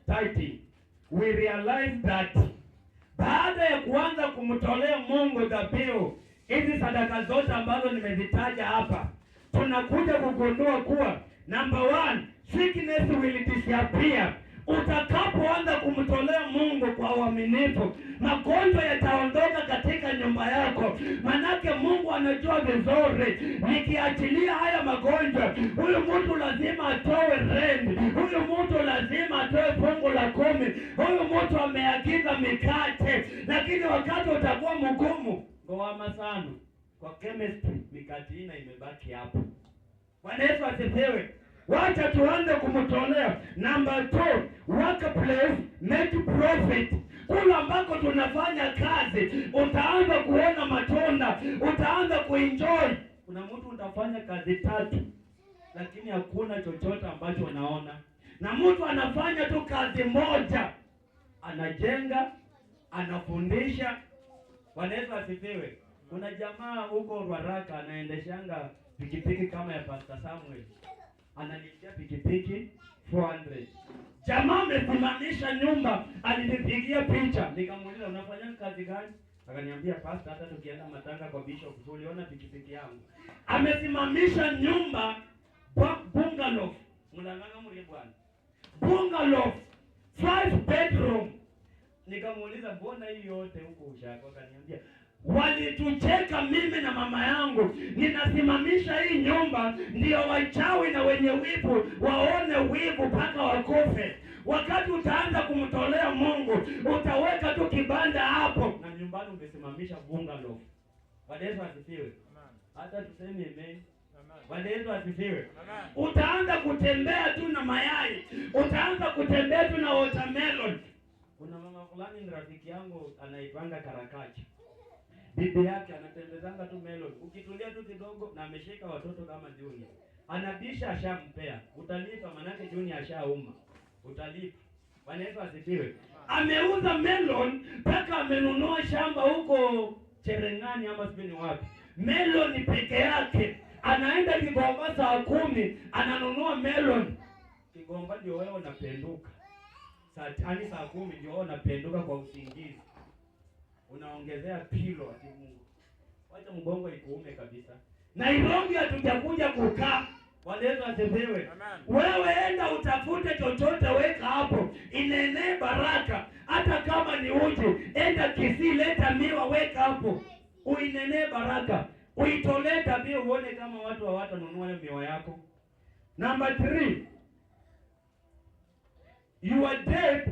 tithing, we realize that baada ya kuanza kumtolea Mungu dhabihu hizi sadaka zote ambazo nimezitaja hapa, tunakuja kugundua kuwa number one, sickness will disappear. Utakapoanza kumtolea Mungu kwa uaminifu, magonjwa yataondoka katika nyumba yako. Manake Mungu anajua vizuri, nikiachilia haya magonjwa, huyu mtu lazima atoe rent, huyu mtu lazima atoe fungu la 10, huyu mtu ameagiza mikate. Lakini wakati utakuwa mgumu kwa masano, kwa chemistry, mikate ina imebaki hapo. Bwana Yesu asifiwe. Wacha tuanze kumtolea. Number 2, workplace make profit. Kula ambako tunafanya kazi, utaanza kuona matunda, utaanza kuenjoy. Kuna mtu utafanya kazi 3 lakini hakuna chochote ambacho unaona, na mtu anafanya tu kazi moja, anajenga, anafundisha. Bwana Yesu asifiwe. Kuna jamaa huko Rwaraka anaendeshanga pikipiki kama ya Pastor Samuel, analipia pikipiki 400. Jamaa amesimamisha nyumba, alinipigia picha, nikamuuliza unafanya kazi gani? Akaniambia pastor, hata tukienda matanga kwa bishop tuliona pikipiki yangu. Amesimamisha nyumba bungalow, mnanganga mrie bwana, bungalow 5 bedroom. Nikamuuliza mbona hii yote huko ushaka? Akaniambia walitucheka mimi na mama yangu, ninasimamisha hii nyumba ndio wachawi na wenye wivu waone wivu mpaka wakufe. Wakati utaanza kumtolea Mungu, utaweka tu kibanda hapo na nyumbani ungesimamisha bungalow. Bwana Yesu asifiwe. Hata tuseme amen. Bwana Yesu asifiwe. Utaanza kutembea tu na mayai, utaanza kutembea tu na watermelon. Kuna mama fulani ni rafiki yangu anaitwanga Karakachi. Bibi yake anatembezanga tu melon. Ukitulia tu kidogo na ameshika watoto kama Junior, anabisha ashampea. Utalipa manake Junior ashauma. Utalipa. Bwana Yesu asifiwe. Ameuza melon mpaka amenunua shamba huko Cherengani ama sijui ni wapi. Melon peke yake. Anaenda Kigomba saa 10 ananunua melon. Kigomba ndio wewe unapenduka. Saa 10 ndio wewe unapenduka kwa usingizi. Unaongezea pilo ati Mungu. Wacha mgongo ikuume kabisa. Nairobi hatujakuja kukaa. Bwana Yesu asifiwe. Wewe enda utafute chochote weka hapo. Inenee baraka. Hata kama ni uji, enda Kisii leta miwa weka hapo. Uinenee baraka. Uitolee tabia uone kama watu hawatanunua miwa yako. Number 3. Your debt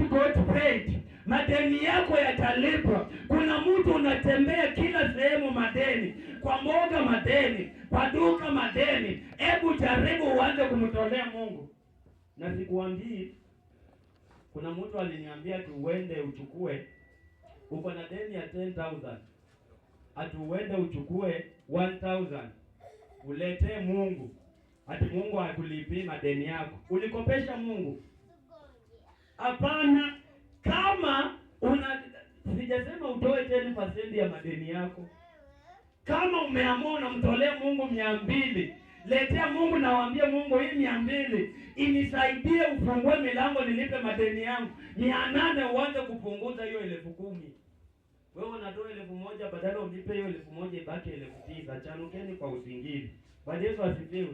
got paid. Madeni yako yatalipwa. Kuna mtu unatembea kila sehemu madeni, kwa mboga madeni, kwa duka madeni. Hebu jaribu uanze kumtolea Mungu. Na sikuambii, kuna mtu aliniambia tu uende uchukue, uko na deni ya 10,000. Ati uende uchukue 1,000. Uletee Mungu. Ati Mungu akulipie madeni yako. Ulikopesha Mungu? Hapana. Kama sijasema utoe 10% ya madeni yako. Kama umeamua unamtolea Mungu 200, letea Mungu na waambie Mungu hii 200 inisaidie ufungue milango nilipe madeni yangu. 800 uanze kupunguza hiyo 10,000. Wewe unatoa 1,000 badala ulipe hiyo 1,000 ibaki 9,000. Chanukeni kwa usingizi. Bwana Yesu asifiwe.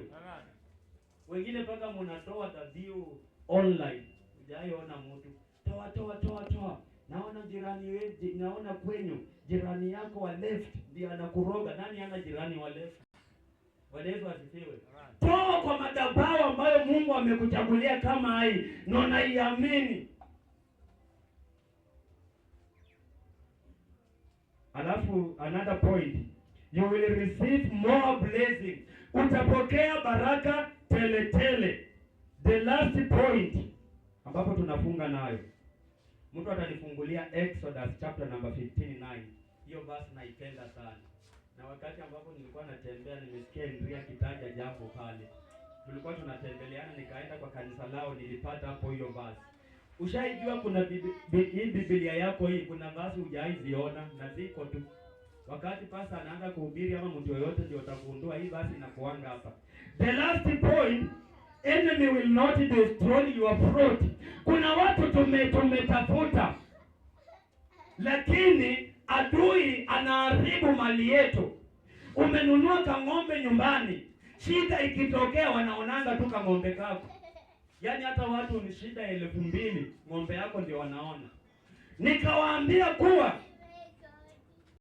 Wengine paka mnatoa dhabihu online. Hujaiona mtu toa. Naona jirani wewe, naona kwenyu jirani yako wa left ndiye anakuroga. Nani ana jirani wa left? Bwana Yesu asifiwe. Toa kwa madhabahu ambayo Mungu amekuchagulia kama hii, na unaiamini. Alafu another point, you will receive more blessing. Utapokea baraka tele. The last point ambapo tunafunga nayo, mtu atanifungulia Exodus chapter number 15:9. Hiyo verse naipenda sana. Na wakati ambapo nilikuwa natembea nimesikia Andrea kitaja jambo pale. Tulikuwa tunatembeleana, nikaenda kwa kanisa lao, nilipata hapo hiyo verse. Ushaijua kuna hii Biblia yako hii kuna verse hujaiziona na ziko tu. Wakati pasa anaanza kuhubiri ama mtu yoyote ndio utagundua hii verse inakuanga hapa. The last point, enemy will not destroy your fruit. Kuna watu tumetafuta, lakini adui anaharibu mali yetu. Umenunua kang'ombe nyumbani, shida ikitokea wanaonanga tu kang'ombe kako. Yaani hata watu ni shida 2,000, ng'ombe yako ndio wanaona. Nikawaambia kuwa